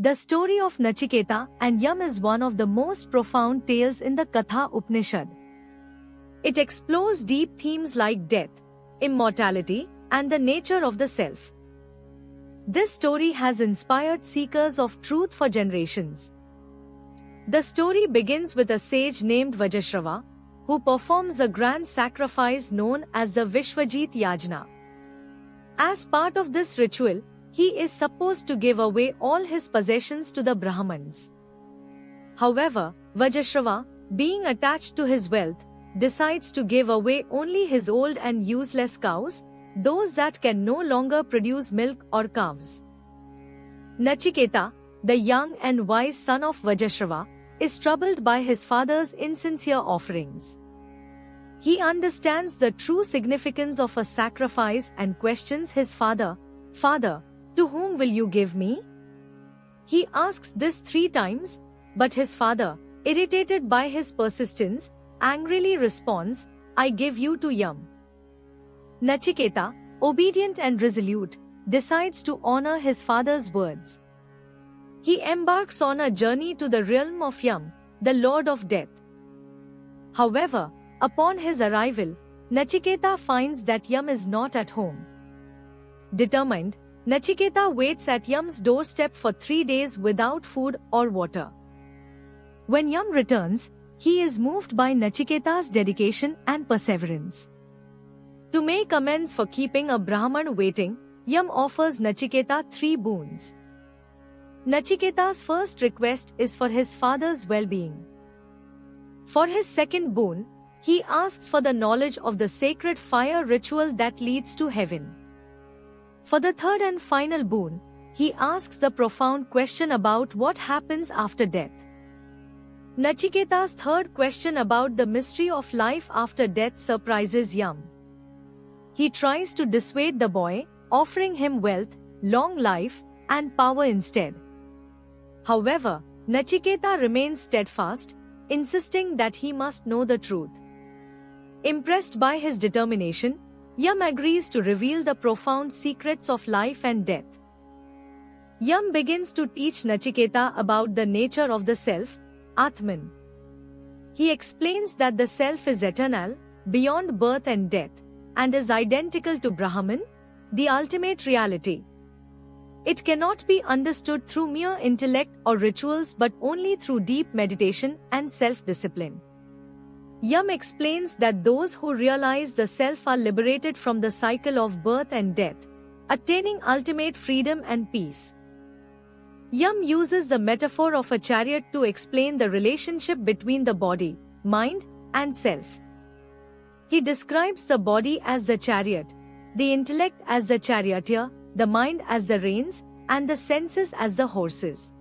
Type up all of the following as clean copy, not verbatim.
The story of Nachiketa and Yam is one of the most profound tales in the Katha Upanishad. It explores deep themes like death, immortality, and the nature of the self. This story has inspired seekers of truth for generations. The story begins with a sage named Vajashrava, who performs a grand sacrifice known as the Vishwajit Yajna. As part of this ritual, he is supposed to give away all his possessions to the Brahmins. However, Vajashrava, being attached to his wealth, decides to give away only his old and useless cows, those that can no longer produce milk or calves. Nachiketa, the young and wise son of Vajashrava, is troubled by his father's insincere offerings. He understands the true significance of a sacrifice and questions his father, "Father, to whom will you give me?" He asks this 3 times, but his father, irritated by his persistence, angrily responds, "I give you to Yam." Nachiketa, obedient and resolute, decides to honor his father's words. He embarks on a journey to the realm of Yam, the Lord of Death. However, upon his arrival, Nachiketa finds that Yam is not at home. Determined, Nachiketa waits at Yam's doorstep for 3 days without food or water. When Yam returns, he is moved by Nachiketa's dedication and perseverance. To make amends for keeping a Brahman waiting, Yam offers Nachiketa 3 boons. Nachiketa's first request is for his father's well-being. For his second boon, he asks for the knowledge of the sacred fire ritual that leads to heaven. For the third and final boon, he asks the profound question about what happens after death. Nachiketa's third question about the mystery of life after death surprises Yam. He tries to dissuade the boy, offering him wealth, long life, and power instead. However, Nachiketa remains steadfast, insisting that he must know the truth. Impressed by his determination, Yam agrees to reveal the profound secrets of life and death. Yam begins to teach Nachiketa about the nature of the self, Atman. He explains that the self is eternal, beyond birth and death, and is identical to Brahman, the ultimate reality. It cannot be understood through mere intellect or rituals but only through deep meditation and self-discipline. Yam explains that those who realize the self are liberated from the cycle of birth and death, attaining ultimate freedom and peace. Yam uses the metaphor of a chariot to explain the relationship between the body, mind, and self. He describes the body as the chariot, the intellect as the charioteer, the mind as the reins, and the senses as the horses.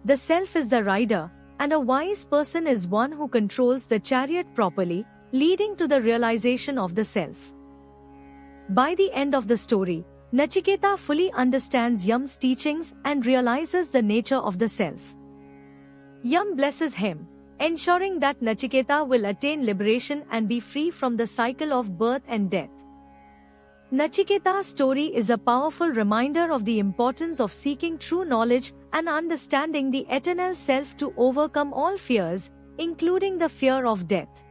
The self is the rider, and a wise person is one who controls the chariot properly, leading to the realization of the self. By the end of the story, Nachiketa fully understands Yam's teachings and realizes the nature of the self. Yam blesses him, ensuring that Nachiketa will attain liberation and be free from the cycle of birth and death. Nachiketa's story is a powerful reminder of the importance of seeking true knowledge and understanding the eternal self to overcome all fears, including the fear of death.